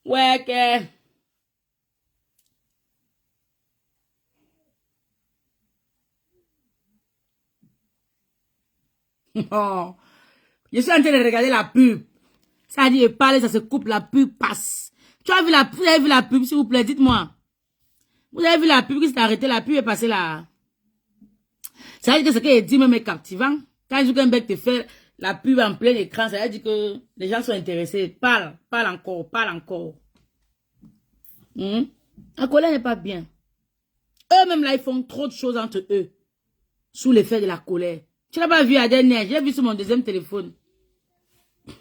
Ouais, que... Oh, je suis en train de regarder la pub. Ça dit, parle, ça se coupe, la pub passe. Vous avez vu la pub, s'il vous plaît, dites-moi. Vous avez vu la pub qui s'est arrêtée, la pub est passée là. Ça veut dire que ce qu'elle dit même est captivant. Quand un bec te fait la pub en plein écran, ça veut dire que les gens sont intéressés. Parle encore, parle encore. La colère n'est pas bien. Eux-mêmes là, ils font trop de choses entre eux. Sous l'effet de la colère. Tu n'as pas vu à dernière, j'ai vu sur mon deuxième téléphone. Vous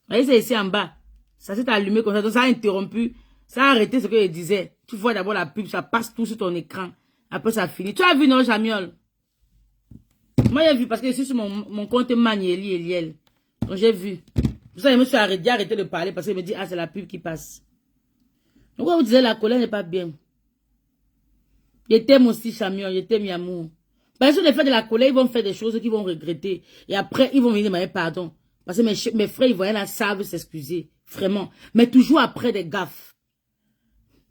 voyez, c'est ici en bas. Ça s'est allumé comme ça, donc ça a interrompu. Ça a arrêté ce que je disais. Tu vois d'abord la pub, ça passe tout sur ton écran. Après, ça finit. Tu as vu, non, Jamiol? Moi, j'ai vu parce que je suis sur mon compte Manieli Eliel. Donc, j'ai vu. Pour ça, je me suis arrêté de parler parce que je me dis, ah, c'est la pub qui passe. Donc, vous disiez, la colère n'est pas bien. Je t'aime aussi, Jamiol. Je t'aime, Yamour. Parce que les faits de la colère, ils vont faire des choses qu'ils vont regretter. Et après, ils vont venir demander pardon. Parce que mes frères, ils voyaient là, savent s'excuser. Vraiment. Mais toujours après des gaffes.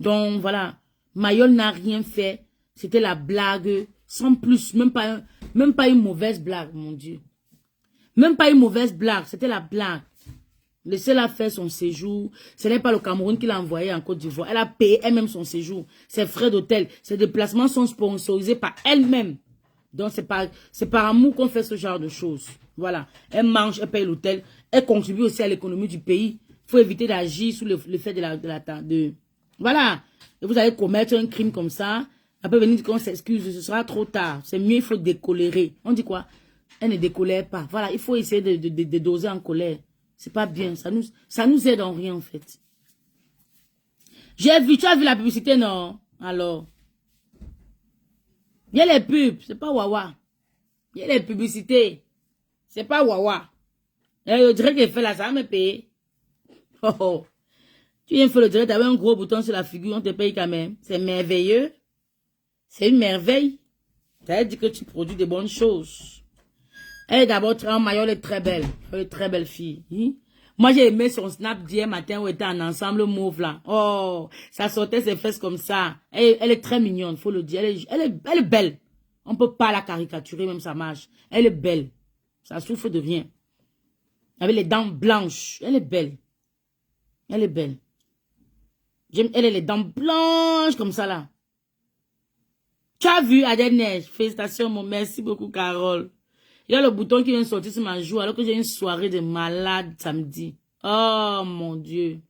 Donc, voilà. Mayol n'a rien fait. C'était la blague. Sans plus. Même pas une mauvaise blague, mon Dieu. Même pas une mauvaise blague. C'était la blague. Laissez-la faire son séjour. Ce n'est pas le Cameroun qui l'a envoyé en Côte d'Ivoire. Elle a payé elle-même son séjour. Ses frais d'hôtel. Ses déplacements sont sponsorisés par elle-même. Donc, c'est par amour qu'on fait ce genre de choses. Voilà. Elle mange, elle paye l'hôtel. Elle contribue aussi à l'économie du pays. Il faut éviter d'agir sous le fait Voilà. Et vous allez commettre un crime comme ça. Après, venir dire qu'on s'excuse. Ce sera trop tard. C'est mieux, il faut décolérer. On dit quoi? Elle ne décolère pas. Voilà. Il faut essayer de doser en colère. C'est pas bien. Ça nous aide en rien, en fait. Tu as vu la publicité, non? Alors. Il y a les pubs, c'est pas Wawa. Il y a les publicités, c'est pas Wawa. Et le direct est fait là, ça va me payer. Oh, oh. Tu viens faire le direct avec un gros bouton sur la figure, on te paye quand même. C'est merveilleux. C'est une merveille. Ça veut dire que tu produis de bonnes choses. Elle est d'abord en maillot, elle est très belle. Elle est très belle fille. Moi, j'ai aimé son snap d'hier matin où elle était en ensemble mauve là. Oh, ça sortait ses fesses comme ça. Elle est très mignonne, faut le dire. Elle est belle. On peut pas la caricaturer, même ça marche. Elle est belle. Ça souffle de rien. Avec les dents blanches. Elle est belle. Elle est belle. Elle a les dents blanches comme ça là. Tu as vu Adèle Neige? Félicitations, mon merci beaucoup, Carole. Il y a le bouton qui vient de sortir sur ma joue alors que j'ai une soirée de malade samedi. Oh mon Dieu.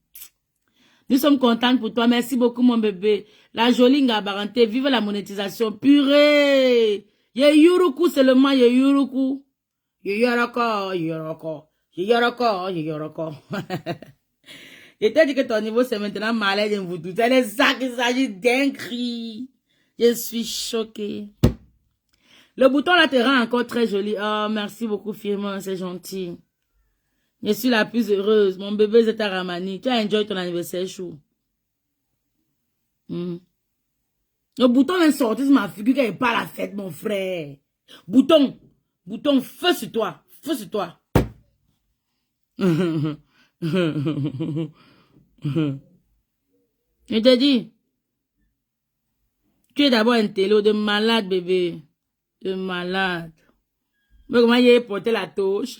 Nous sommes contents pour toi. Merci beaucoup mon bébé. La jolie Ngabaranté. Vive la monétisation. Purée. Yé Yuruku seulement. Yé Yuruku. Yé Yoroko. Yé Yoroko. Yé Yoroko. Yé Yoroko. Je t'ai dit que ton niveau c'est maintenant malade de vous tous. C'est de ça qu'il s'agit d'un cri. Je suis choquée. Le bouton là te rend encore très joli. Oh, merci beaucoup, Firmin, c'est gentil. Je suis la plus heureuse. Mon bébé Zeta Ramani. Tu as enjoy ton anniversaire chou. Le bouton vient sortir sur ma figure quand il pas la fête, mon frère. Bouton, feu sur toi. Feu sur toi. Je te dis. Tu es d'abord un télo de malade, bébé. De malade. Mais comment il a porté la touche?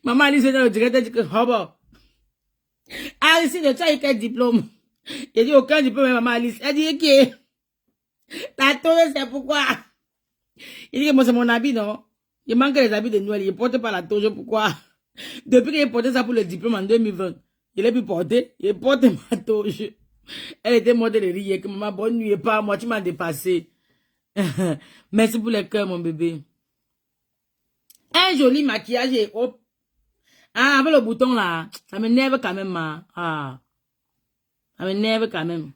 Maman Alice est dans le direct, elle dit que, oh bon. Ah, ici, tu as eu quel diplôme? Il dit aucun diplôme, maman Alice. Elle dit, qui est? La touche, c'est pourquoi? Il dit que moi, c'est mon habit, non? Il manque les habits de Noël, il porte pas la touche, pourquoi? Depuis qu'il a porté ça pour le diplôme en 2020, il a pu porter, il porte ma touche. Elle était morte de rire, que maman, bonne nuit, pas moi, tu m'as dépassé. Merci pour les cœurs, mon bébé. Un joli maquillage et hop. Ah, avec le bouton là, ça m'énerve quand même. Ah, ça m'énerve quand même.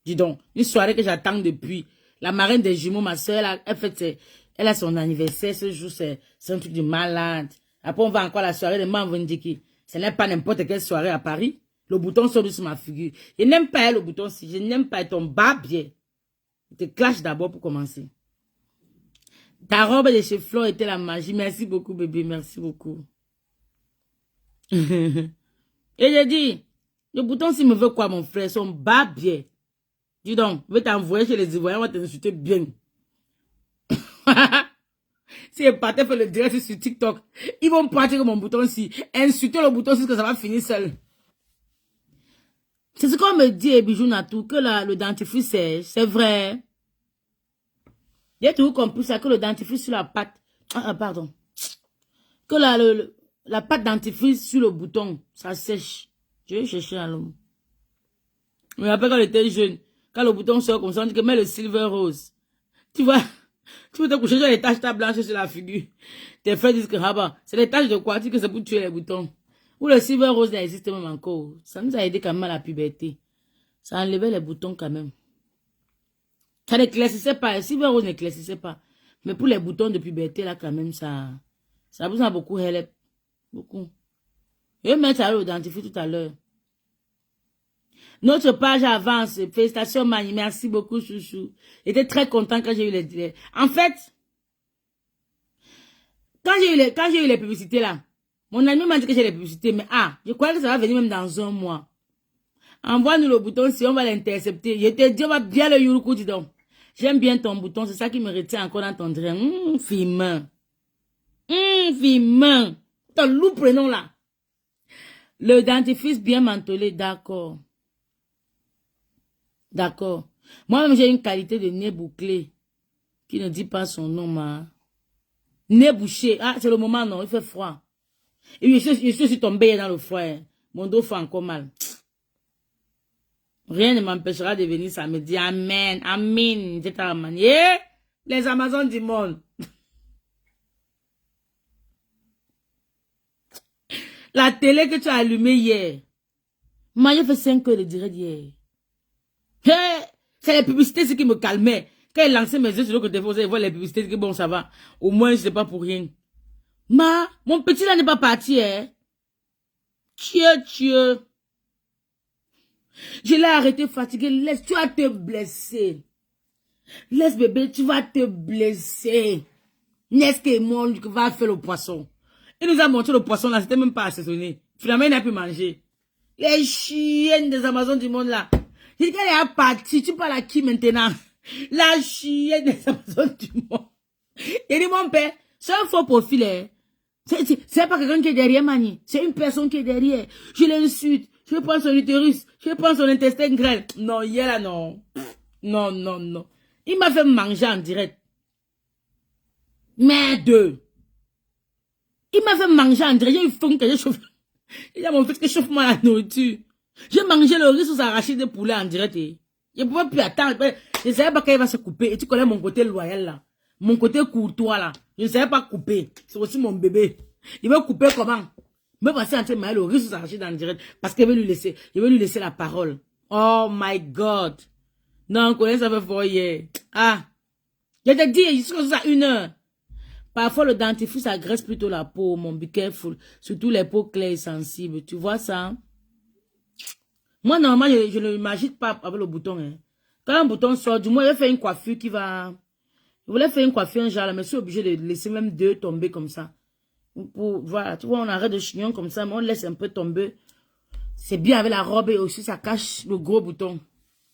Dis donc, une soirée que j'attends depuis. La marraine des jumeaux, ma soeur, elle a son anniversaire ce jour, c'est un truc de malade. Après, on va encore à la soirée de Manvendiki. Ce n'est pas n'importe quelle soirée à Paris. Le bouton sort sur ma figure. Je n'aime pas le bouton si, je n'aime pas ton barbier. Je te clash d'abord pour commencer. Ta robe de chez Flo était la magie. Merci beaucoup, bébé. Merci beaucoup. Et j'ai dit, le bouton s'il me veut quoi, mon frère, son bas bien. Dis donc, je vais t'envoyer chez les Ivoiriens, on va t'insulter bien. Si ils partaient faire le direct sur TikTok, ils vont pratiquer mon bouton-ci. Insulter le bouton-ci, que ça va finir seul. C'est ce qu'on me dit, Bijou Natou, que le dentifrice, c'est vrai. J'ai toujours compris ça, que le dentifrice sur la pâte, pardon, que la pâte dentifrice sur le bouton, ça sèche. Je vais chercher à l'homme. Je me rappelle quand j'étais jeune, quand le bouton sort comme ça, on dit que mets le silver rose. Tu vois, tu peux te coucher sur les taches blanches sur la figure. Tes frères disent que, c'est les taches de quoi? Tu dis que c'est pour tuer les boutons. Ou le silver rose n'existe même encore. Ça nous a aidé quand même à la puberté. Ça enlevait les boutons quand même. Ça n'éclaircissait pas. Le silver rose n'éclaircissait pas. Mais pour les boutons de puberté, là, quand même, ça vous a beaucoup help. Beaucoup. Je vais mettre ça au dentifrice tout à l'heure. Notre page avance. Félicitations, Mani. Merci beaucoup, chouchou. J'étais très content quand j'ai eu les... En fait, quand j'ai eu les publicités là, mon ami m'a dit que j'ai les publicités, mais je croyais que ça va venir même dans un mois. Envoie-nous le bouton si on va l'intercepter. Je te dis, on va bien le yuruku, dis donc. J'aime bien ton bouton, c'est ça qui me retient encore dans ton drain. Fimin. Fimin. Ton loup prénom là. Le dentifrice bien mentholé, d'accord. D'accord. Moi-même, j'ai une qualité de nez bouclé qui ne dit pas son nom, ma. Nez bouché. C'est le moment, non, il fait froid. Et je suis tombé dans le froid. Mon dos fait encore mal. Rien ne m'empêchera de venir samedi. Amen. Amen. Les Amazones du monde. La télé que tu as allumée hier. Moi, j'ai fait 5 heures de direct hier. C'est les publicités qui me calmaient. Quand il lançait mes yeux sur le côté, vous allez voir les publicités, que bon, ça va. Au moins, je sais pas pour rien. Mon petit là n'est pas parti, hein. Tiens. Je l'ai arrêté fatigué. Laisse, tu vas te blesser. Laisse bébé, tu vas te blesser. N'est-ce que moi, va faire le poisson. Il nous a montré le poisson là, c'était même pas assaisonné. Finalement, il n'a pu manger. Les chiennes des Amazones du monde là. J'ai dit qu'elle est partie. Tu parles à qui maintenant? La chienne des Amazones du monde. Il dit, mon père, c'est un faux profil. Hein. C'est pas quelqu'un qui est derrière, Mani. C'est une personne qui est derrière. Je l'insulte. Je prends son utérus. Je prends son intestin grêle. Non, hier là, non. Non. Il m'a fait manger en direct. Merde. Il m'a fait manger en direct. J'ai eu faim que je chauffe. Il y a mon fils qui chauffe moi la nourriture. J'ai mangé le riz sous arraché de poulet en direct. Je ne pouvais plus attendre. Je ne savais pas quand il va se couper. Et tu connais mon côté loyal là. Mon côté courtois là. Je ne savais pas couper. C'est aussi mon bébé. Il va couper comment? Il va passer en train de manger le riz sous arraché en direct. Parce qu'il veut lui laisser la parole. Oh my God. Non, on connaît ça fait fort hier. Je te dis, je suis comme ça 1 heure. Parfois, le dentifrice agresse plutôt la peau, mon be careful. Surtout les peaux claires et sensibles. Tu vois ça? Moi, normalement, je ne m'agite pas avec le bouton. Hein. Quand un bouton sort, du moins, je vais faire une coiffure qui va... Je voulais faire une coiffure un genre, mais je suis obligé de laisser même 2 tomber comme ça. Voilà, tu vois, on arrête de chignon comme ça, mais on laisse un peu tomber. C'est bien avec la robe et aussi, ça cache le gros bouton.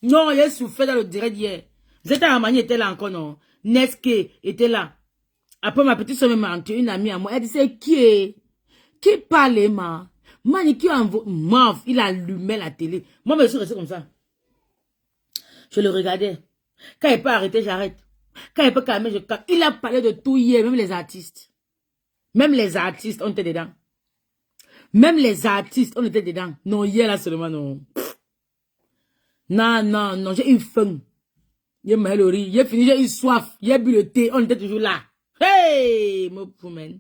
Non, j'ai souffert dans le direct hier. Zeta Amani était là encore, non? Neske était là. Après, ma petite soeur m'a entendu, une amie à moi. Elle disait, qui parle, ma? Mani, qui envoie? Maf, il allumait la télé. Moi, je suis resté comme ça. Je le regardais. Quand il peut arrêter, j'arrête. Quand il peut calmer, je calme. Il a parlé de tout hier, même les artistes. Même les artistes, on était dedans. Même les artistes, on était dedans. Non, hier, là, seulement, non. Non, j'ai eu faim. J'ai mangé le riz, j'ai fini, j'ai eu soif. J'ai bu le thé, on était toujours là. Hey, mon poumon.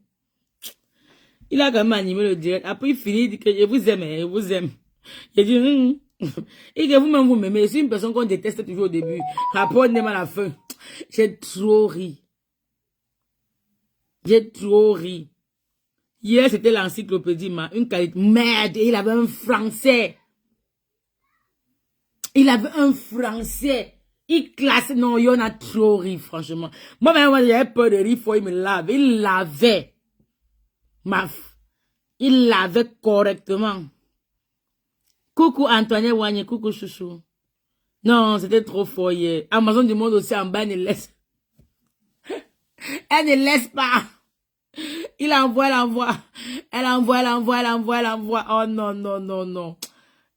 Il a quand même animé le direct. Après, il finit, il dit que je vous aime, je vous aime. J'ai dit, et que vous-même vous m'aimez. C'est une personne qu'on déteste toujours au début. Après, on aime à la fin. J'ai trop ri. Hier, c'était l'encyclopédie, une qualité. Merde, il avait un français. Il Il classe, non, il y en a trop ri, franchement. Moi, j'avais peur de rire, il faut il me lave. Il lavait. Il lavait correctement. Coucou Antoinette Wagné, coucou chouchou. Non, c'était trop fort hier. Amazon du monde aussi en bas, elle ne laisse. Elle ne laisse pas. Il envoie, elle envoie. Elle envoie, elle envoie, elle envoie, elle envoie. Oh non, non, non, non.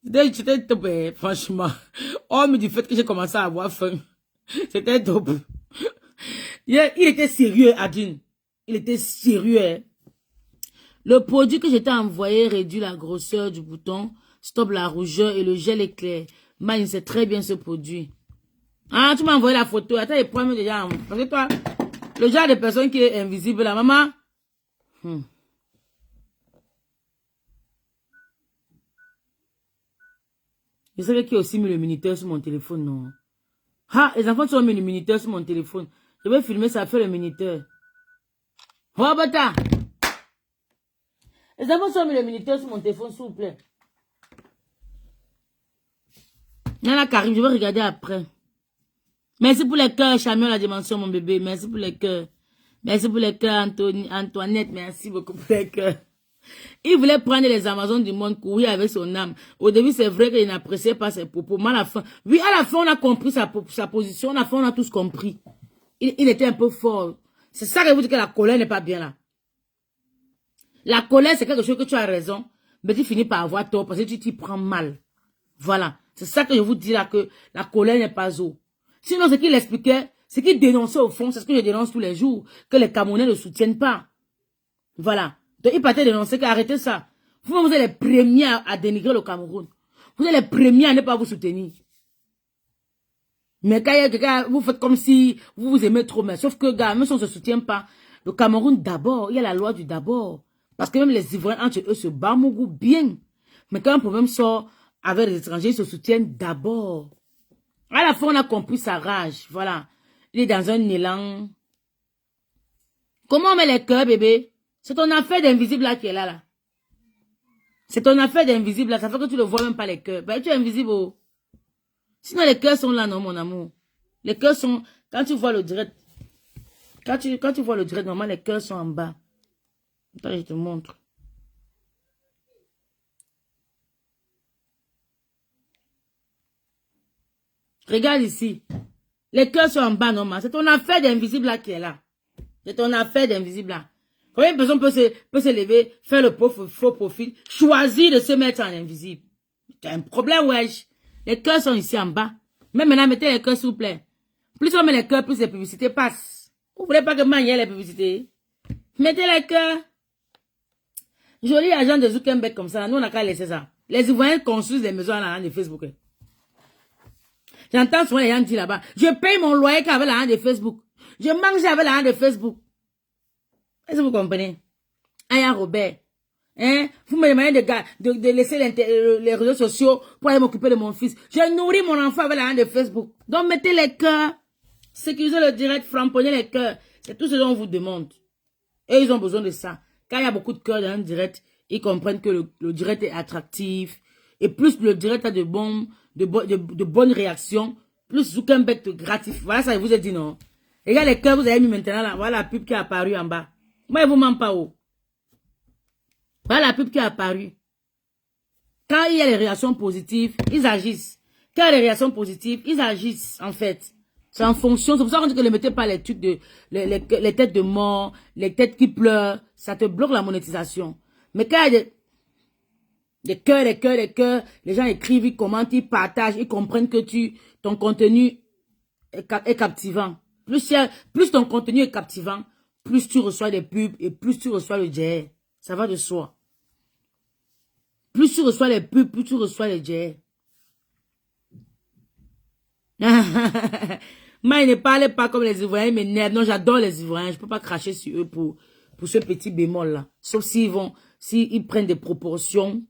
C'était top, franchement. Oh, mais du fait que j'ai commencé à avoir faim. C'était top. Il était sérieux, Adine. Il était sérieux. Hein. Le produit que j'étais envoyé réduit la grosseur du bouton, stoppe la rougeur et le gel éclair. Man, c'est très bien ce produit. Ah, tu m'as envoyé la photo. Attends, il prend déjà. Parce que toi, le genre de personne qui est invisible, la maman. Je sais qu'il y a aussi mis le minuteur sur mon téléphone, non? Ah, les enfants sont mis le minuteur sur mon téléphone. Je vais filmer ça, faire le minuteur. Oh, bata! Les enfants sont mis le minuteur sur mon téléphone, s'il vous plaît. Nana Karim, je vais regarder après. Merci pour les cœurs, Champion la dimension, mon bébé. Merci pour les cœurs. Merci pour les cœurs, Antoinette. Merci beaucoup pour les cœurs. Il voulait prendre les Amazones du monde, courir avec son âme. Au début, c'est vrai qu'il n'appréciait pas ses propos. Mais à la fin, oui, à la fin, on a compris sa position. À la fin, on a tous compris. Il était un peu fort. C'est ça que vous dites que la colère n'est pas bien là. La colère, c'est quelque chose que tu as raison, mais tu finis par avoir tort parce que tu t'y prends mal. Voilà. C'est ça que je vous dis là, que la colère n'est pas eau. Sinon, ce qu'il expliquait, ce qu'il dénonçait au fond, c'est ce que je dénonce tous les jours, que les Camerounais ne soutiennent pas. Voilà. Donc, il partait dénoncer qu'arrêtez ça. Vous êtes les premiers à dénigrer le Cameroun. Vous êtes les premiers à ne pas vous soutenir. Mais quand vous faites comme si vous vous aimez trop, mais sauf que, gars, même si on ne se soutient pas, le Cameroun d'abord, il y a la loi du d'abord. Parce que même les Ivoiriens entre eux se battent bien. Mais quand un problème sort avec les étrangers, ils se soutiennent d'abord. À la fin, on a compris sa rage. Voilà. Il est dans un élan. Comment on met les cœurs, bébé? C'est ton affaire d'invisible là qui est là. C'est ton affaire d'invisible là. Ça fait que tu ne vois même pas les cœurs. Ben, tu es invisible. Oh. Sinon, les cœurs sont là, non, mon amour. Les cœurs sont... Quand tu vois le direct... Quand tu vois le direct, normalement, les cœurs sont en bas. Attends, je te montre. Regarde ici. Les cœurs sont en bas, normalement. C'est ton affaire d'invisible là qui est là. C'est ton affaire d'invisible là. Combien de personnes peut se lever, faire le faux profil, choisir de se mettre en invisible? T'as un problème, wesh. Les cœurs sont ici en bas. Mais maintenant, mettez les cœurs, s'il vous plaît. Plus on met les cœurs, plus les publicités passent. Vous voulez pas que manier les publicités? Mettez les cœurs. Joli agent de Zuckerberg comme ça. Nous, on n'a qu'à laisser ça. Les Ivoiriens construisent des maisons à la de Facebook. J'entends souvent les gens dire là-bas, je paye mon loyer qu'avec la de Facebook. Je mange avec la de Facebook. Est-ce que vous comprenez? Aya Robert. Hein? Vous me demandez de laisser les réseaux sociaux pour aller m'occuper de mon fils. Je nourris mon enfant avec la de Facebook. Donc mettez les cœurs. Sécurisez le direct, framponnez les cœurs. C'est tout ce dont on vous demande. Et ils ont besoin de ça. Quand il y a beaucoup de cœurs dans un direct, ils comprennent que le direct est attractif. Et plus le direct a de bonnes réactions, plus Zuckerberg te gratifie. Voilà, ça, je vous ai dit non. Regarde les cœurs, vous avez mis maintenant là. Voilà la pub qui est apparue en bas. Moi, je vous mens pas haut. Voilà la pub qui est apparue. Quand il y a les réactions positives, ils agissent. Quand il y a les réactions positives, ils agissent, en fait. C'est en fonction. C'est pour ça qu'on dit que ne mettez pas les trucs les têtes de mort, les têtes qui pleurent. Ça te bloque la monétisation. Mais quand il y a des cœurs, les gens écrivent, ils commentent, ils partagent, ils comprennent que ton contenu est captivant. Plus ton contenu est captivant, plus tu reçois des pubs et plus tu reçois le jet. Ça va de soi. Plus tu reçois les pubs, plus tu reçois les jets. Moi, ils ne parlent pas comme les Ivoiriens, mais non, j'adore les Ivoiriens. Je ne peux pas cracher sur eux pour ce petit bémol-là. Sauf s'ils prennent des proportions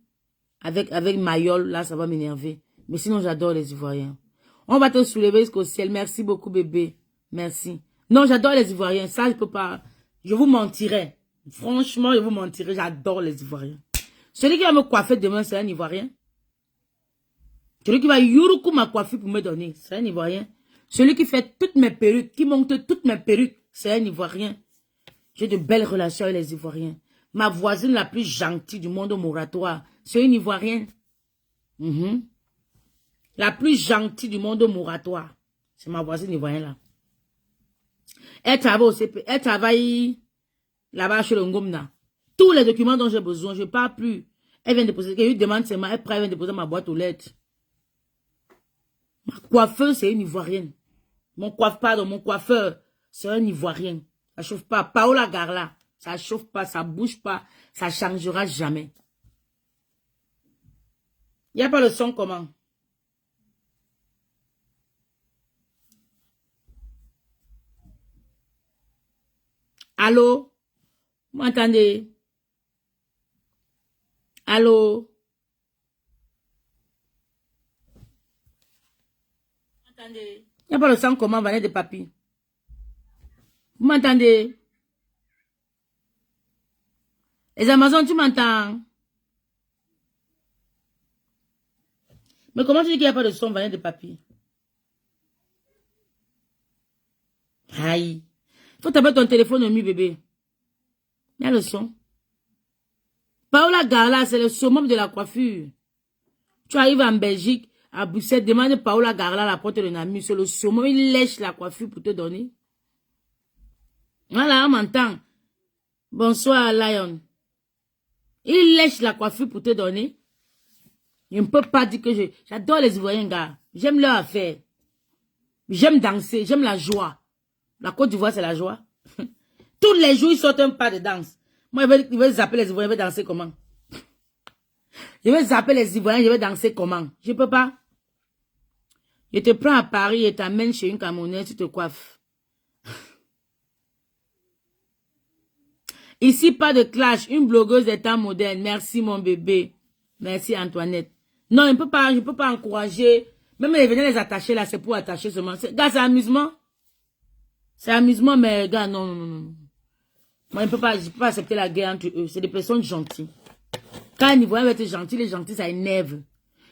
avec Mayol, là, ça va m'énerver. Mais sinon, j'adore les Ivoiriens. On va te soulever jusqu'au ciel. Merci beaucoup, bébé. Merci. Non, j'adore les Ivoiriens. Ça, je peux pas. Je vous mentirais. Franchement, je vous mentirais. J'adore les Ivoiriens. Celui qui va me coiffer demain, c'est un Ivoirien. Celui qui va Yuruku m'a coiffé pour me donner, c'est un Ivoirien. Celui qui fait toutes mes perruques, qui monte toutes mes perruques, c'est un Ivoirien. J'ai de belles relations avec les Ivoiriens. Ma voisine la plus gentille du monde au moratoire, c'est une Ivoirienne. La plus gentille du monde au moratoire, c'est ma voisine Ivoirienne là. Elle travaille au CP, elle travaille là-bas chez le Ngomna. Tous les documents dont j'ai besoin, je ne parle plus. Elle vient déposer, elle lui demande seulement, elle vient déposer ma boîte aux lettres. Ma coiffeuse, c'est une Ivoirienne. Mon coiffeur, c'est un Ivoirien. Ça chauffe pas. Paola Garla, ça chauffe pas, ça bouge pas, ça changera jamais. Il n'y a pas le son comment? Allô? Vous m'entendez? Allô? Vous m'entendez? Il n'y a pas le son comment, Vanessa de Papi? Vous m'entendez? Les Amazones, tu m'entends? Mais comment tu dis qu'il n'y a pas de son, Vanessa de Papi? Aïe. Il faut taper ton téléphone au mieux, bébé. Il y a le son. Paola Garla, c'est le summum de la coiffure. Tu arrives en Belgique, à Bruxelles, demande Paola Garla la porte de Nami, c'est le summum, il lèche la coiffure pour te donner. Voilà, on m'entend. Bonsoir, Lion. Il lèche la coiffure pour te donner. Je ne peux pas dire que j'adore les Ivoiriens, gars. J'aime leur affaire. J'aime danser, j'aime la joie. La Côte d'Ivoire, c'est la joie. Tous les jours, ils sortent un pas de danse. Moi, je vais zapper les Ivoiriens, je vais danser comment? Je vais zapper les Ivoiriens, je vais danser comment? Je ne peux pas. Je te prends à Paris et t'amène chez une Camerounaise, tu te coiffes. Ici, pas de clash. Une blogueuse des temps modernes. Merci, mon bébé. Merci, Antoinette. Non, je ne peux pas encourager. Même venir les attacher là, c'est pour attacher seulement. Gars, c'est amusement. C'est amusement, mais gars, non, non, non. Moi, je ne peux pas accepter la guerre entre eux. C'est des personnes gentilles. Quand un Ivoirien veut être gentil, les gentils, ça énerve.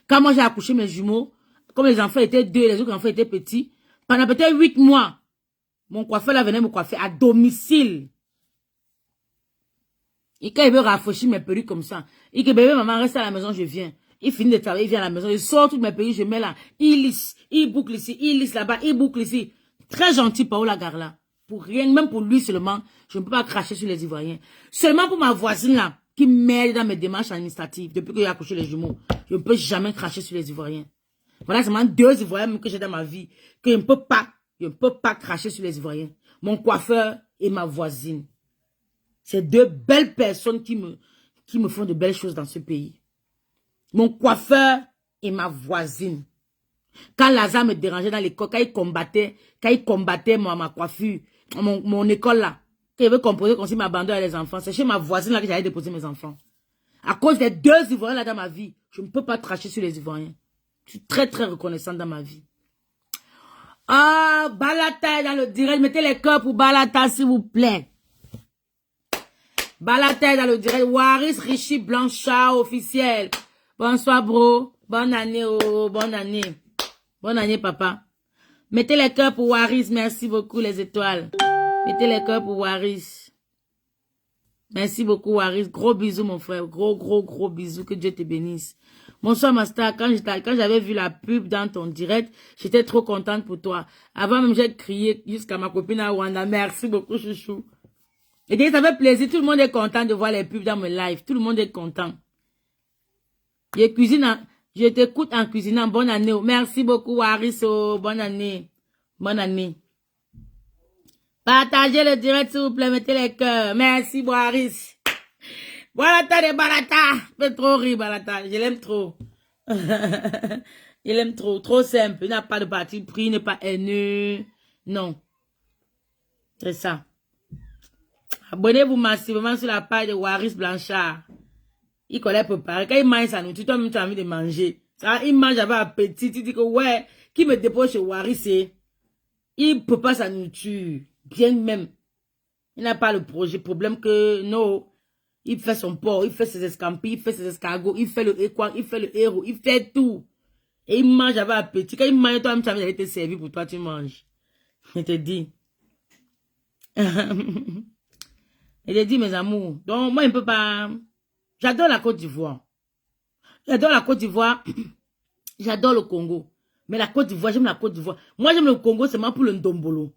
Quand moi, j'ai accouché mes jumeaux, comme les enfants étaient 2, les autres enfants étaient petits, pendant peut-être 8 mois, mon coiffeur là venait me coiffer à domicile. Et quand il veut rafraîchir mes perruques comme ça, il dit, bébé, maman, reste à la maison, je viens. Il finit de travailler, il vient à la maison, il sort toutes mes perruques, je mets là, il lisse, il boucle ici, il lisse là-bas, il boucle ici. Très gentil, Paola Garla. Pour rien, même pour lui seulement, je ne peux pas cracher sur les Ivoiriens. Seulement pour ma voisine là, qui m'aide dans mes démarches administratives, depuis que j'ai accouché les jumeaux, je ne peux jamais cracher sur les Ivoiriens. Voilà seulement 2 Ivoiriens que j'ai dans ma vie, que je ne peux pas cracher sur les Ivoiriens. Mon coiffeur et ma voisine. C'est 2 belles personnes qui me font de belles choses dans ce pays. Mon coiffeur et ma voisine. Quand Lazare me dérangeait dans l'école, quand il combattait ma coiffure, mon école là, quand il veut composer comme si m'abandonne à les enfants, c'est chez ma voisine là que j'allais déposer mes enfants. À cause des 2 Ivoiriens là dans ma vie, je ne peux pas cracher sur les Ivoiriens. Je suis très très reconnaissante dans ma vie. Ah, Balata dans le direct, mettez les cœurs pour Balata s'il vous plaît. Balata dans le direct, Waris Richie Blanchard officiel. Bonsoir bro, bonne année oh, bonne année. Bonne année, papa. Mettez les cœurs pour Waris. Merci beaucoup, les étoiles. Mettez les cœurs pour Waris. Merci beaucoup, Waris. Gros bisous, mon frère. Gros bisous. Que Dieu te bénisse. Bonsoir, Master. Quand j'avais vu la pub dans ton direct, j'étais trop contente pour toi. Avant même, j'ai crié jusqu'à ma copine à Wanda. Merci beaucoup, chouchou. Et ça fait plaisir. Tout le monde est content de voir les pubs dans mes lives. Tout le monde est content. Je t'écoute en cuisinant. Bonne année. Merci beaucoup, Waris. Bonne année. Bonne année. Partagez le direct, s'il vous plaît. Mettez les cœurs. Merci, Waris. Balata de Balata. Fait trop rire, Balata. Je l'aime trop. Je l'aime trop. Trop simple. Il n'a pas de parti pris. Il n'est pas haineux. Non. C'est ça. Abonnez-vous massivement sur la page de Waris Blanchard. Il connaît préparer. Quand il mange sa nourriture, toi-même, tu as envie de manger. Ça, il mange avec appétit. Tu dis que, ouais, qui me dépose chez Waris, c'est, il prépare sa nourriture. Bien même. Il n'a pas le problème que, non, il fait son porc, il fait ses escampis, il fait ses escargots, il fait le équan, il fait le héros, il fait tout. Et il mange avec appétit. Quand il mange, toi-même, tu as été servi pour toi, tu manges. Je te dis. Je te dis, mes amours. Donc, moi, je ne peux pas... J'adore la Côte d'Ivoire. J'adore la Côte d'Ivoire. J'adore le Congo. Mais la Côte d'Ivoire, j'aime la Côte d'Ivoire. Moi, j'aime le Congo seulement pour le ndombolo.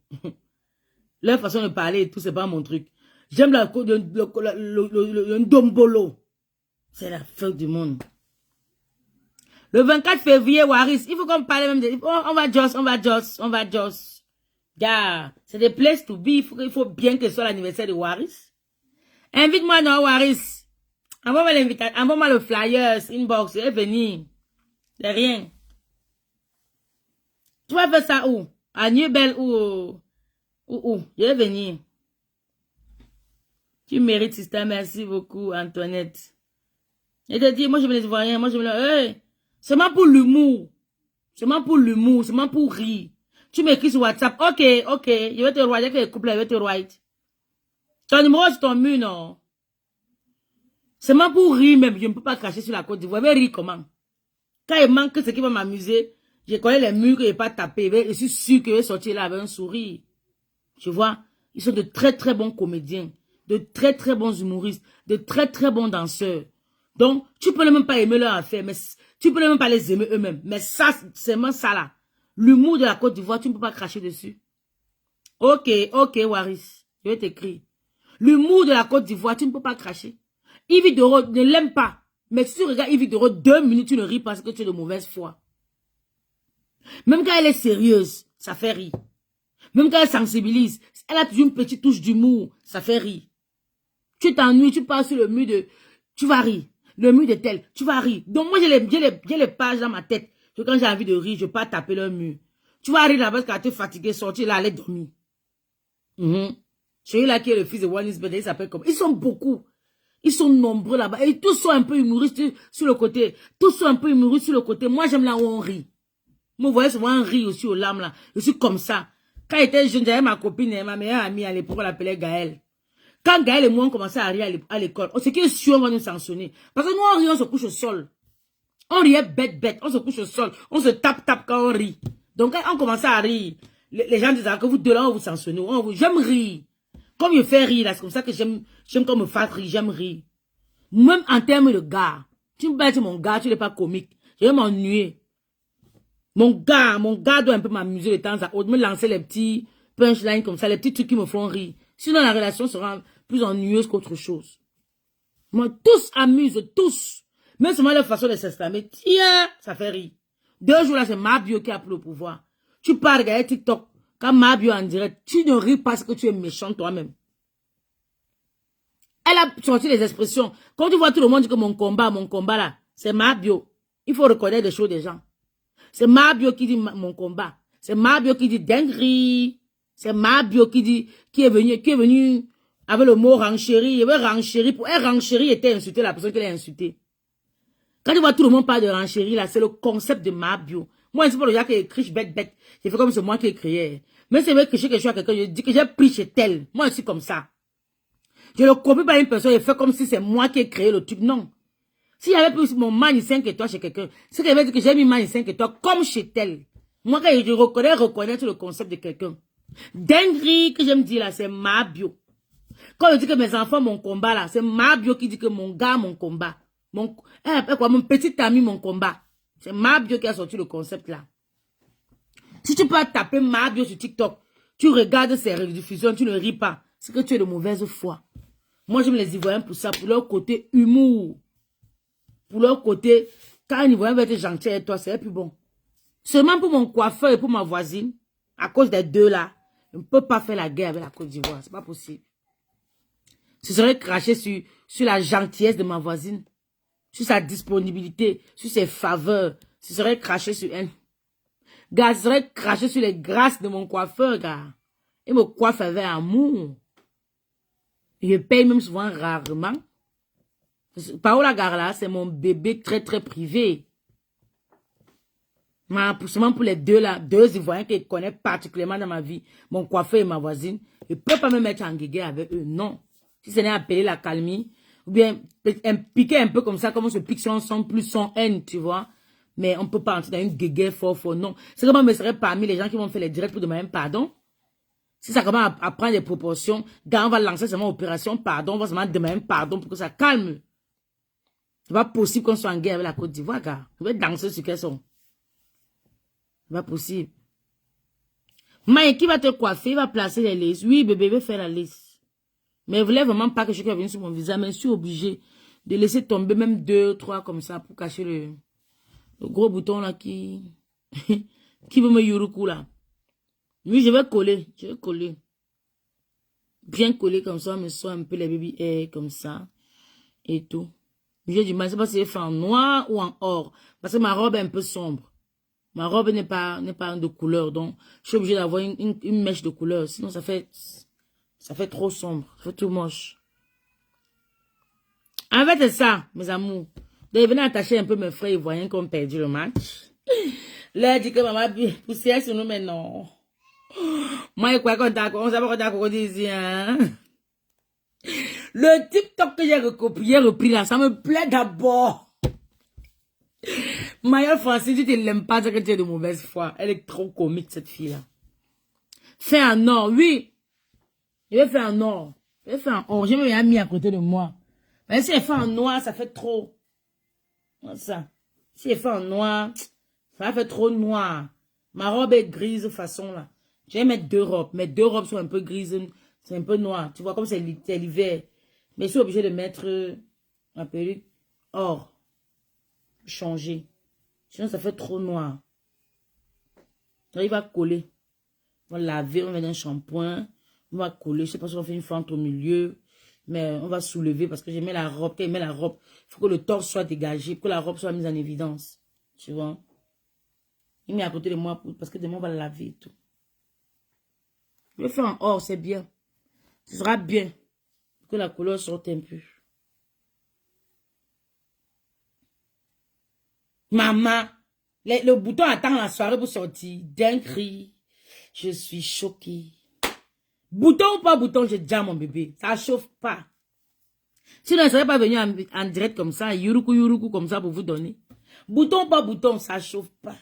Leur façon de parler et tout, c'est pas mon truc. J'aime le ndombolo. C'est la fête du monde. Le 24 février, Waris, il faut qu'on parle même de... Oh, on va Jos. Yeah, c'est des places to be. Il faut bien que ce soit l'anniversaire de Waris. Invite-moi, non, Waris. Envoie-moi l'invitation, envoie-moi le flyers, inbox, je vais venir. C'est rien. Tu vas faire ça où? À New Bell ou où? Je vais venir. Tu mérites, sister. Merci beaucoup, Antoinette. Je te dis, moi, je me les vois rien. Moi, je me les... Hey, seulement pour l'humour. Seulement pour rire. Tu m'écris sur WhatsApp. Ok. Je vais te write. Avec les couples, je vais te write. Ton numéro, c'est ton mur, non? Seulement pour rire, même. Je ne peux pas cracher sur la Côte d'Ivoire. Je vais rire comment? Quand il manque ce qui va m'amuser, je connais les murs que je n'ai pas tapé. Je suis sûr que je vais sortir là avec un sourire. Tu vois? Ils sont de très, très bons comédiens. De très, très bons humoristes. De très, très bons danseurs. Donc, tu peux même pas aimer leur affaire, mais tu peux même pas les aimer eux-mêmes. Mais ça, c'est vraiment ça là. L'humour de la Côte d'Ivoire, tu ne peux pas cracher dessus. Ok, Waris. Je vais t'écrire. L'humour de la Côte d'Ivoire, tu ne peux pas cracher. Yves Doro ne l'aime pas. Mais si tu regardes Yves Doro 2 minutes, tu ne ris pas parce que tu es de mauvaise foi. Même quand elle est sérieuse, ça fait rire. Même quand elle sensibilise, elle a toujours une petite touche d'humour, ça fait rire. Tu t'ennuies, tu passes sur le mur de... Tu vas rire. Le mur de tel, tu vas rire. Donc moi, j'ai les pages dans ma tête. Que quand j'ai envie de rire, je ne vais pas taper le mur. Tu vas rire là parce qu'elle te fatiguée, sortir là, aller dormir. Celui-là qui est le fils de Wanis Bede, il s'appelle comme... Ils sont beaucoup. Ils sont nombreux là-bas. Et tous sont un peu humoristes sur le côté. Moi, j'aime là où on rit. Moi, vous voyez souvent un rire aussi aux larmes là. Je suis comme ça. Quand j'étais jeune, j'avais ma copine, ma meilleure amie à l'époque, on l'appelait Gaëlle. Quand Gaël et moi, on commençait à rire à l'école, on sait qu'il est sûr, on va nous sanctionner. Parce que nous, on rit, on se couche au sol. On riait bête, on se couche au sol. On se tape quand on rit. Donc, quand on commençait à rire, les gens disaient que vous deux là, on vous sanctionne. J'aime rire. Comme je fais rire, là, c'est comme ça que j'aime qu'on me fasse rire, j'aime rire. Même en termes de gars. Tu me bats mon gars, tu n'es pas comique. Je vais m'ennuyer. Mon gars doit un peu m'amuser de temps à autre, me lancer les petits punchlines comme ça, les petits trucs qui me font rire. Sinon, la relation sera plus ennuyeuse qu'autre chose. Moi, tous amusent, tous. Même seulement leur façon de s'exclamer, tiens, ça fait rire. 2 jours là, c'est Mabio qui a pris le pouvoir. Tu pars regarder TikTok, quand Mabio en direct, tu ne ris pas parce que tu es méchant toi-même. Elle a sorti les expressions. Quand tu vois tout le monde dire que mon combat là, c'est Mabio. Il faut reconnaître les choses des gens. C'est Mabio qui dit mon combat. C'est Mabio qui dit dinguerie. C'est Mabio qui est venu avec le mot renchéri. Il veut renchérir. Pour elle, renchéri était insulté la personne qu'elle a insultée. Quand tu vois tout le monde parle de renchéri, là, c'est le concept de Mabio. Moi, c'est pas le gars qui écrit bête. J'ai fait comme c'est moi qui ai créé. Mais c'est vrai que je suis à quelqu'un, je dis que j'ai pris chez tel. Moi, je suis comme ça. Je ne copie pas une personne et fais comme si c'est moi qui ai créé le truc. Non. Si j'avais pris mon mani 5 étoiles chez quelqu'un, c'est qu'il avait dit que j'ai mis mani 5 étoiles comme chez tel. Moi, quand je reconnaître le concept de quelqu'un. Dinguerie que j'aime dire là, c'est Mabio. Quand je dis que mes enfants, mon combat là, c'est Mabio qui dit que mon gars, mon combat. Mon petit ami, mon combat. C'est Mabio qui a sorti le concept là. Si tu peux taper Mabio sur TikTok, tu regardes ses rediffusions, tu ne ris pas. C'est que tu es de mauvaise foi. Moi, j'aime les Ivoiriens pour ça, pour leur côté humour. Pour leur côté, quand un Ivoirien va être gentil avec toi, c'est plus bon. Seulement pour mon coiffeur et pour ma voisine, à cause des deux là, je ne peux pas faire la guerre avec la Côte d'Ivoire. C'est pas possible. Ce serait cracher sur la gentillesse de ma voisine, sur sa disponibilité, sur ses faveurs. Ce serait cracher sur elle. Gars, ce serait cracher sur les grâces de mon coiffeur, gars. Il me coiffe avec amour. Je paye même souvent rarement. Paola Garla, c'est mon bébé très très privé. Seulement pour les deux là, 2 Ivoiriens que je connais particulièrement dans ma vie, mon coiffeur et ma voisine, je ne peux pas me mettre en guégué avec eux, non. Si ce n'est appeler la calmie, ou bien piquer un peu comme ça, comme on se pique son plus son haine, tu vois. Mais on ne peut pas entrer dans une guéguerre fort, non. C'est comment me serait parmi les gens qui vont faire les directs pour demander pardon. Si ça commence à prendre des proportions, quand on va lancer seulement opération pardon, on va seulement demander pardon pour que ça calme. C'est pas possible qu'on soit en guerre avec la Côte d'Ivoire, gars. On va danser sur quels sont. C'est pas possible. Maï, qui va te coiffer, il va placer les laces. Oui, bébé, il va faire la lace. Mais il voulait vraiment pas que je vienne sur mon visage, mais je suis obligée de laisser tomber même 2, 3 comme ça pour cacher le gros bouton là qui veut me yuruku là. Oui, je vais coller, Bien coller comme ça, me sois un peu les baby hair comme ça et tout. J'ai du mal, je sais pas si c'est fait en noir ou en or, parce que ma robe est un peu sombre. Ma robe n'est pas de couleur, donc je suis obligée d'avoir une mèche de couleur, sinon ça fait trop sombre, ça fait tout moche. En fait, c'est ça, mes amours. Donc, venez attacher un peu mes frères ivoiriens qui ont perdu le match. Là, dit que maman poussière sur nous, mais non. Moi, je crois qu'on s'est pas ici, hein. Le TikTok que j'ai repris là, ça me plaît d'abord. Maya Francis, tu ne l'aimes pas, que tu es de mauvaise foi. Elle est trop comique, cette fille-là. Fais un or, oui. Je vais faire un or. Je vais faire un or. J'ai même mis à côté de moi. Mais si elle fait en noir, ça fait trop. Ça. Si elle fait en noir, ça fait trop noir. Ma robe est grise de façon là. Je vais mettre 2 robes. Mes 2 robes sont un peu grises. C'est un peu noir. Tu vois, comme c'est l'hiver. Mais je suis obligée de mettre ma perruque or. Changer. Sinon, ça fait trop noir. Donc, il va coller. On va laver, on va mettre un shampoing. On va coller. Je sais pas si on fait une fente au milieu. Mais on va soulever parce que j'ai mis la robe. Quand il met la robe, il faut que le torse soit dégagé. Pour que la robe soit mise en évidence. Tu vois. Il met à côté de moi parce que demain on va la laver et tout. Je vais faire en or, c'est bien. Ce sera bien. Pour que la couleur sorte un peu. Maman, le bouton attend la soirée pour sortir. D'un cri, je suis choquée. Bouton ou pas bouton, j'ai déjà mon bébé. Ça chauffe pas. Sinon, je ne serais pas venu en direct comme ça, yuruku comme ça pour vous donner. Bouton ou pas bouton, ça chauffe pas.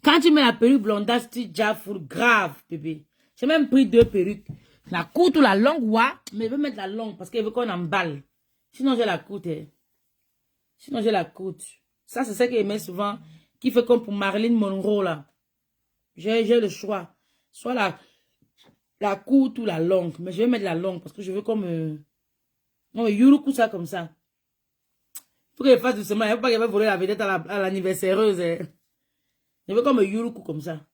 Quand tu mets la perruque blondasse, tu déjà full grave, bébé. J'ai même pris 2 perruques. La courte ou la longue, ouais. Mais je veux mettre la longue parce qu'elle veut qu'on emballe. Sinon, j'ai la courte. Sinon, j'ai la courte. Ça, c'est ça qu'elle met souvent. Qui fait comme pour Marilyn Monroe, là. J'ai le choix. Soit la courte ou la longue. Mais je vais mettre la longue parce que je veux comme... non, yuruku ça comme ça. Il faut qu'elle fasse doucement. Il ne faut pas qu'elle va voler la vedette à l'anniversaireuse. Je veux comme yuruku comme ça.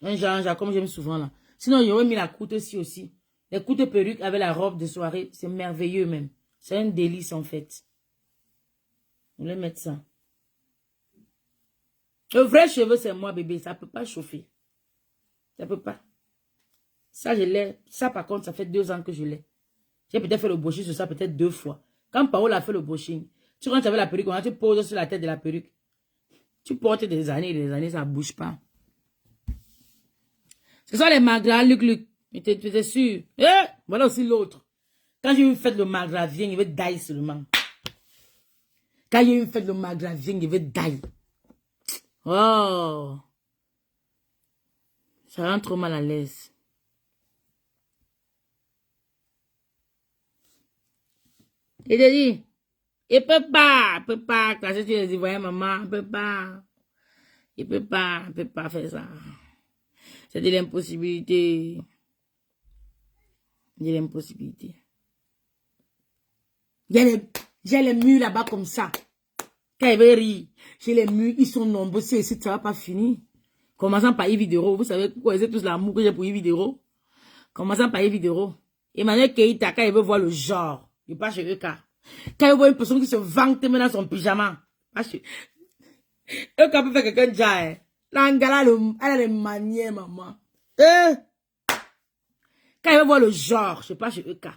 Un genre, comme j'aime souvent, là. Sinon, j'aurais mis la courte aussi. Les courtes perruques avec la robe de soirée, c'est merveilleux même. C'est un délice en fait. On va mettre ça. Le vrai cheveu, c'est moi, bébé. Ça ne peut pas chauffer. Ça ne peut pas. Ça, je l'ai. Ça, par contre, ça fait 2 ans que je l'ai. J'ai peut-être fait le brushing sur ça, peut-être 2 fois. Quand Paola a fait le brushing, tu rentres avec la perruque, quand tu poses sur la tête de la perruque, tu portes des années et des années, ça ne bouge pas. Ce sont les magras, Luc. Tu étais sûr? Voilà aussi l'autre. Quand j'ai eu fait le magravien, il veut die seulement. Quand j'ai eu fait le magravien, il veut die. Oh. Ça rend trop mal à l'aise. Il te dit, il peut pas classer sur les Ivoiriens, maman, il peut pas faire ça. C'est de l'impossibilité. De l'impossibilité. J'ai les murs là-bas comme ça. Quand il veut rire, j'ai les murs, ils sont nombreux. C'est ici, ça va pas finir. Commençant par Yves Dero. Vous savez, vous connaissez tous l'amour que j'ai pour Yves Dero. Commençant par Yves Dero. Emmanuel Keïta, quand il veut voir le genre, il passe chez Eka. Quand il voit une personne qui se vante dans son pyjama, Eka peut faire quelqu'un déjà, hein. L'angala, elle a les manières, maman. Quand il veut voir le genre, je sais pas chez Eka.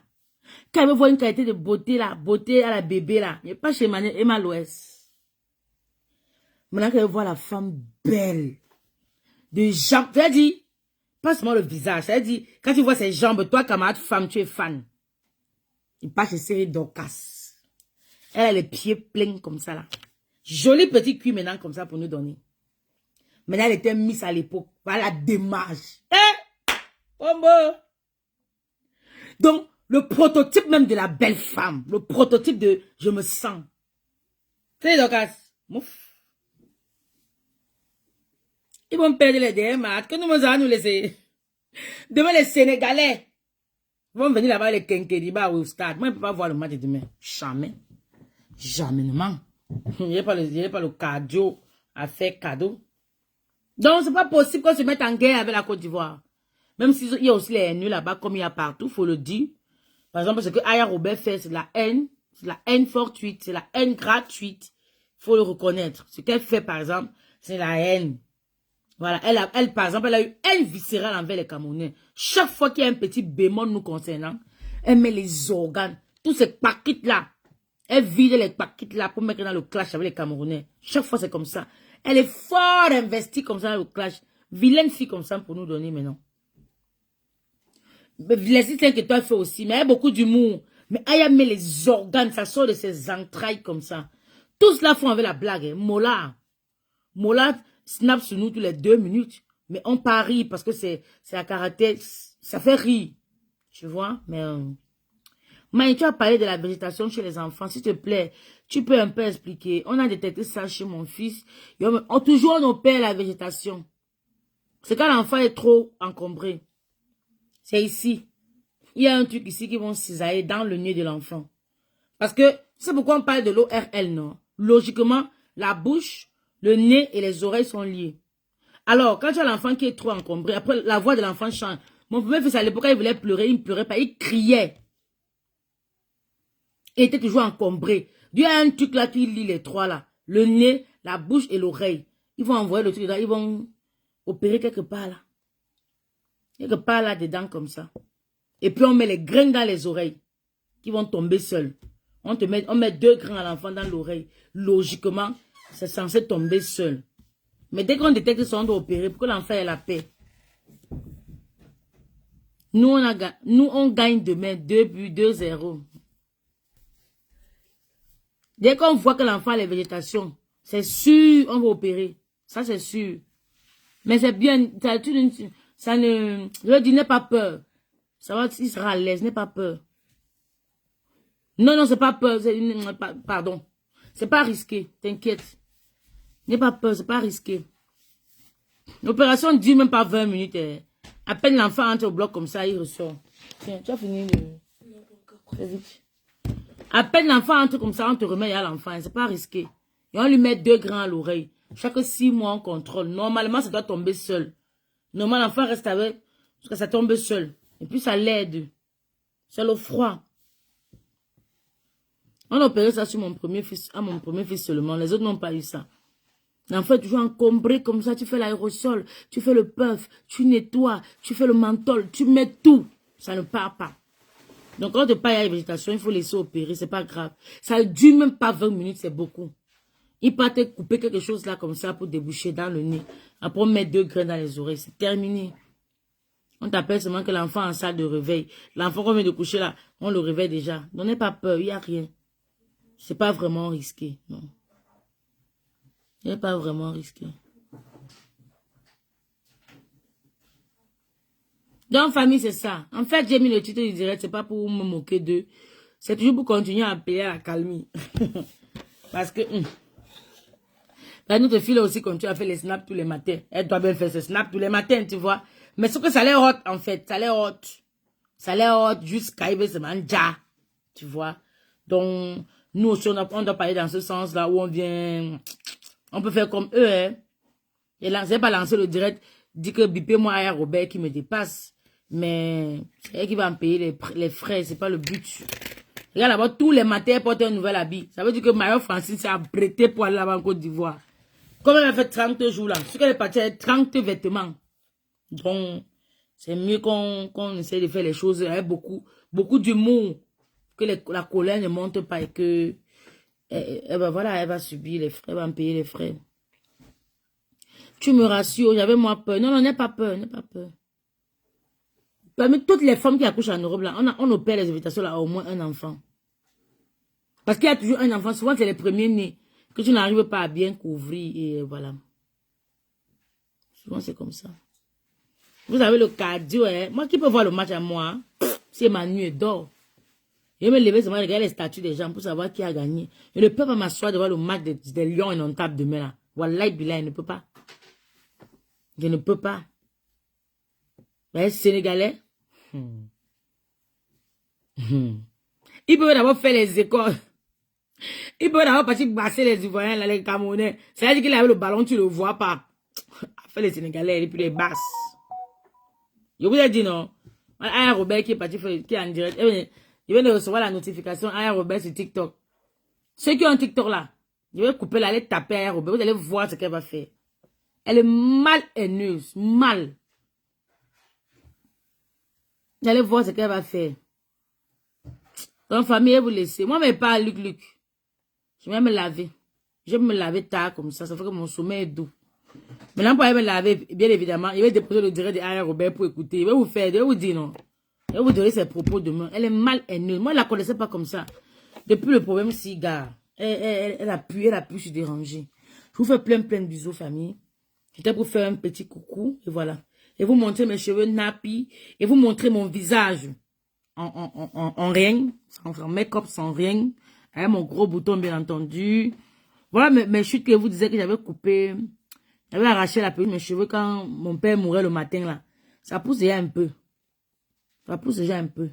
Quand il veut voir une qualité de beauté, là, beauté à la bébé, là, il n'est pas chez Emma Loès. Maintenant qu'il veut voir la femme belle, de jambes, tu as dit, pas seulement le visage, ça dit, quand tu vois ses jambes, toi, camarade femme, tu es fan. Il passe chez Série Dorcas. Elle a les pieds pleins comme ça, là. Joli petit cul maintenant comme ça pour nous donner. Maintenant, elle était mise à l'époque. Voilà la démarche. Pombo. Donc, le prototype même de la belle femme. Le prototype de je me sens. C'est Dorcas. Mouf. Ils vont perdre les démarches. Que nous allons nous laisser. Demain, les Sénégalais vont venir là-bas, les Kenkediba au stade. Moi, je ne peux pas voir le match de demain. Jamais. Jamais. Il n'y a pas le cardio à faire cadeau. Donc, c'est pas possible qu'on se mette en guerre avec la Côte d'Ivoire. Même s'il y a aussi les haineux là-bas, comme il y a partout, il faut le dire. Par exemple, ce que Aya Robert fait, c'est de la haine. C'est de la haine fortuite. C'est de la haine gratuite. Il faut le reconnaître. Ce qu'elle fait, par exemple, c'est la haine. Voilà. Elle, par exemple, elle a eu haine viscérale envers les Camerounais. Chaque fois qu'il y a un petit bémol nous concernant, elle met les organes, tous ces paquets-là. Elle vide les paquets-là pour mettre dans le clash avec les Camerounais. Chaque fois, c'est comme ça. Elle est fort investie comme ça dans le clash. Vilaine fille comme ça pour nous donner maintenant. Laissez que toi fais aussi. Mais elle a beaucoup d'humour. Mais Aya met les organes. Ça sort de ses entrailles comme ça. Tout cela font avec la blague. Hein. Mola snap sur nous tous les 2 minutes. Mais on parie parce que c'est à caractère. Ça fait rire. Tu vois. Mais tu as parlé de la végétation chez les enfants. S'il te plaît, tu peux un peu expliquer. On a détecté ça chez mon fils. Toujours on opère la végétation. C'est quand l'enfant est trop encombré. C'est ici. Il y a un truc ici qui vont cisailler dans le nez de l'enfant. Parce que, c'est pourquoi on parle de l'ORL, non? Logiquement, la bouche, le nez et les oreilles sont liés. Alors, quand tu as l'enfant qui est trop encombré, après, la voix de l'enfant change. Mon premier fils, à l'époque, il voulait pleurer, il ne pleurait pas, il criait. Il était toujours encombré. Il y a un truc là qui lie les trois là. Le nez, la bouche et l'oreille. Ils vont envoyer le truc là, ils vont opérer quelque part là. Quelque part là-dedans comme ça. Et puis on met les grains dans les oreilles. Qui vont tomber seuls. On met 2 grains à l'enfant dans l'oreille. Logiquement, c'est censé tomber seul. Mais dès qu'on détecte ça, on doit opérer pour que l'enfant ait la paix. Nous, on gagne demain 2 buts, 2-0. Dès qu'on voit que l'enfant a les végétations, c'est sûr, on va opérer. Ça, c'est sûr. Mais c'est bien, ça ne, je leur dis, n'aie pas peur. Ça va, il sera à l'aise, n'aie pas peur. Non, c'est pas peur, pardon. C'est pas risqué, t'inquiète. N'aie pas peur, c'est pas risqué. L'opération ne dure même pas 20 minutes. À peine l'enfant entre au bloc comme ça, il ressort. Tiens, tu as fini très vite. À peine l'enfant entre comme ça, on te remet à l'enfant, c'est pas risqué. Et on lui met 2 grains à l'oreille. Chaque 6 mois, on contrôle. Normalement, ça doit tomber seul. Normalement, l'enfant reste avec, parce que ça tombe seul. Et puis, ça l'aide. C'est le froid. On a opéré ça sur mon premier fils, à mon premier fils seulement. Les autres n'ont pas eu ça. L'enfant est toujours encombré comme ça. Tu fais l'aérosol, tu fais le puff, tu nettoies, tu fais le menthol, tu mets tout. Ça ne part pas. Donc, quand il y a la végétation, il faut laisser opérer. C'est pas grave. Ça ne dure même pas 20 minutes, c'est beaucoup. Il peut te couper quelque chose là comme ça pour déboucher dans le nez. Après, on met 2 grains dans les oreilles. C'est terminé. On t'appelle seulement que l'enfant est en salle de réveil. L'enfant qu'on vient de coucher là, on le réveille déjà. N'ayez pas peur, il n'y a rien. C'est pas vraiment risqué, non. Il n'est pas vraiment risqué. Donc, famille, c'est ça. En fait, j'ai mis le titre du direct, c'est pas pour me moquer d'eux. C'est toujours pour continuer à payer à la calmie. Parce que, la notre fille aussi continue à faire les snaps tous les matins. Elle doit bien faire ses snaps tous les matins, tu vois. Mais ce que ça l'est hot, en fait. Ça l'est hot. Ça l'est hot jusqu'à il se manja. Tu vois. Donc, nous aussi, on doit parler dans ce sens-là où on vient. On peut faire comme eux, hein. Et là, c'est pas lancer le direct, dit que bipez-moi à Robert qui me dépasse. Mais c'est elle qui va me payer les frais, c'est pas le but. Regarde là-bas, tous les matins, elle porte un nouvel habit. Ça veut dire que Mario Francis s'est apprêté pour aller là-bas en Côte d'Ivoire. Comme elle a fait 30 jours là, ce qu'elle est partie, elle a 30 vêtements. Donc, c'est mieux qu'on essaie de faire les choses avec beaucoup d'humour. Que la colère ne monte pas et que voilà, elle va subir les frais, elle va me payer les frais. Tu me rassures, j'avais moi peur. Non, n'aie pas peur, n'aie pas peur. Parmi toutes les femmes qui accouchent en Europe, là, on opère les invitations là, au moins un enfant. Parce qu'il y a toujours un enfant, souvent c'est les premiers nés que tu n'arrives pas à bien couvrir et voilà. Souvent, c'est comme ça. Vous avez le cardio, hein. Moi qui peux voir le match à moi, c'est ma nuit d'or. Je vais me lever seulement regarder les statuts des gens pour savoir qui a gagné. Je ne peux pas m'asseoir devant le match des Lions et non table demain là. Wallahi billah, je ne peux pas. Je ne peux pas. Les Sénégalais, ils peuvent d'abord faire les écoles. Ils peuvent d'abord partir passer les Ivoiriens, là, les Camerounais. C'est-à-dire qu'il avait le ballon, tu ne le vois pas. Fait les Sénégalais et puis les basses. Je vous ai dit non. Aya Robert qui est parti, qui est en direct. Je viens de recevoir la notification Aya Robert sur TikTok. Ceux qui ont un TikTok là, je vais couper là, aller taper Aya Robert. Vous allez voir ce qu'elle va faire. Elle est mal haineuse. Mal. Vous allez voir ce qu'elle va faire. Donc, famille, vous laissez. Moi, mais pas Luc. Je vais me laver. Je vais me laver tard comme ça. Ça fait que mon sommeil est doux. Maintenant, pour aller me laver, bien évidemment, il va déposer le direct d'Aya Robert pour écouter. Il va vous faire, il va vous dire non. Il va vous donner ses propos demain. Elle est mal haineuse. Moi, je ne la connaissais pas comme ça. Depuis le problème cigare, elle a pu se déranger. Je vous fais plein de bisous, famille. J'étais pour faire un petit coucou, et voilà. Et vous montrer mes cheveux nappis, et vous montrer mon visage en rien, sans make-up, sans rien, avec mon gros bouton, bien entendu. Voilà mes chutes que vous disiez que j'avais coupé. J'avais arraché la peau de mes cheveux quand mon père mourait le matin, là. Ça pousse déjà un peu. Ça pousse déjà un peu.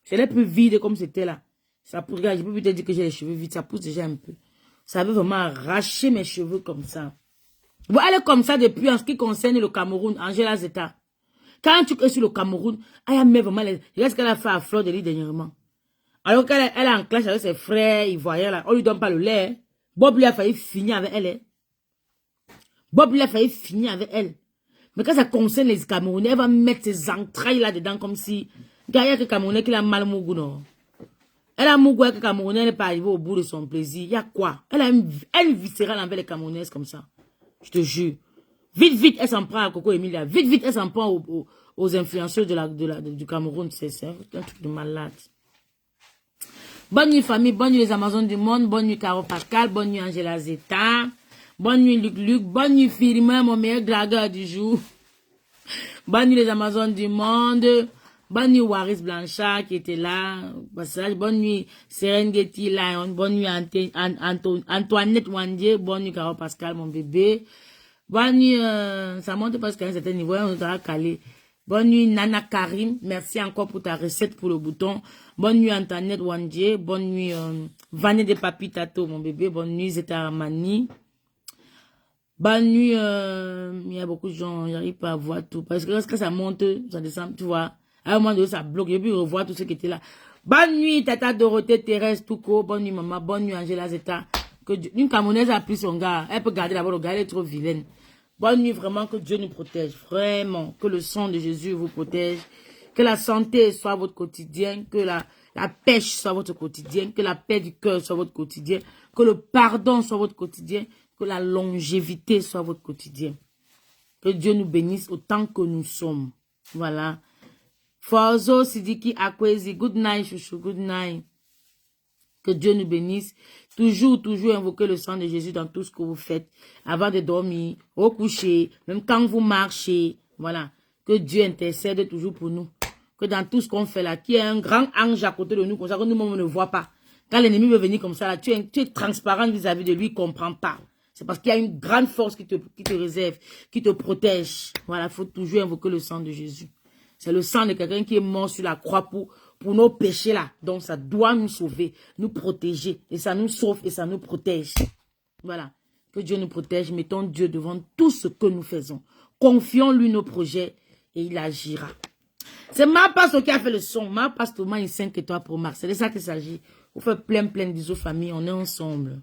Je l'ai plus vide comme c'était là. Ça pousse, regarde, je peux plus te dire que j'ai les cheveux vides. Ça pousse déjà un peu. Ça avait vraiment arraché mes cheveux comme ça. Bon, elle est comme ça depuis en ce qui concerne le Cameroun, Angela Zeta. Quand tu es sur le Cameroun, elle met vraiment les... Regarde ce qu'elle a fait à Fleur de Lys dernièrement. Alors qu'elle est en clash avec ses frères ivoiriens là. On lui donne pas le lait. Bob lui a failli finir avec elle. Bob lui a failli finir avec elle. Mais quand ça concerne les Camerounais, elle va mettre ses entrailles là-dedans comme si... Il y a que Camerounais qui a mal mougou, non? Elle a mougou que Camerounais n'est pas arrivé au bout de son plaisir. Il y a quoi? Elle a une viscérale envers les Camerounaises comme ça. Je te jure. Vite, elle s'en prend à Coco Emilia. Vite, elle s'en prend aux influenceurs du Cameroun. C'est un truc de malade. Bonne nuit, famille. Bonne nuit, les Amazones du monde. Bonne nuit, Caro Pascal. Bonne nuit, Angela Zeta. Bonne nuit, Luc. Bonne nuit, Firmin, mon meilleur dragueur du jour. Bonne nuit, les Amazones du monde. Bonne nuit, Waris Blanchard, qui était là. Passage. Bonne nuit, Serengeti Lion. Bonne nuit, Antoinette Wandier. Bonne nuit, Caro Pascal, mon bébé. Bonne nuit, ça monte parce qu'à un certain niveau, on sera calé. Bonne nuit, Nana Karim. Merci encore pour ta recette pour le bouton. Bonne nuit, Antoinette Wandier. Bonne nuit, Vané de Papi Tato, mon bébé. Bonne nuit, Zeta Mani. Bonne nuit, il y a beaucoup de gens, j'arrive pas à voir tout. Parce que lorsque ça monte, ça descend, tu vois. À un moment donné, ça bloque. J'ai pu revoir tout ce qui était là. Bonne nuit, Tata Dorothée, Thérèse, Touko. Bonne nuit, maman. Bonne nuit, Angela Zeta. Une Camerounaise a pris son gars. Elle peut garder d'abord le gars, elle est trop vilaine. Bonne nuit, vraiment, que Dieu nous protège. Vraiment, que le sang de Jésus vous protège. Que la santé soit votre quotidien. Que la pêche soit votre quotidien. Que la paix du cœur soit votre quotidien. Que le pardon soit votre quotidien. Que la longévité soit votre quotidien. Que Dieu nous bénisse autant que nous sommes. Voilà. Forzo Sidiki Akwezi. Good night, chouchou. Good night. Que Dieu nous bénisse. Toujours invoquer le sang de Jésus dans tout ce que vous faites. Avant de dormir, au coucher, même quand vous marchez. Voilà. Que Dieu intercède toujours pour nous. Que dans tout ce qu'on fait là, qu'il y ait un grand ange à côté de nous, comme ça que nous-mêmes ne voit pas. Quand l'ennemi veut venir comme ça, là, tu es transparent vis-à-vis de lui, il ne comprend pas. C'est parce qu'il y a une grande force qui te réserve, qui te protège. Voilà, il faut toujours invoquer le sang de Jésus. C'est le sang de quelqu'un qui est mort sur la croix pour nos péchés là. Donc ça doit nous sauver, nous protéger. Et ça nous sauve et ça nous protège. Voilà. Que Dieu nous protège. Mettons Dieu devant tout ce que nous faisons. Confions-lui nos projets et il agira. C'est ma pasteur qui a fait le son. Ma pasteur, il 5 étoiles pour Marc. C'est de ça qu'il s'agit. On fait plein de bisous famille. On est ensemble.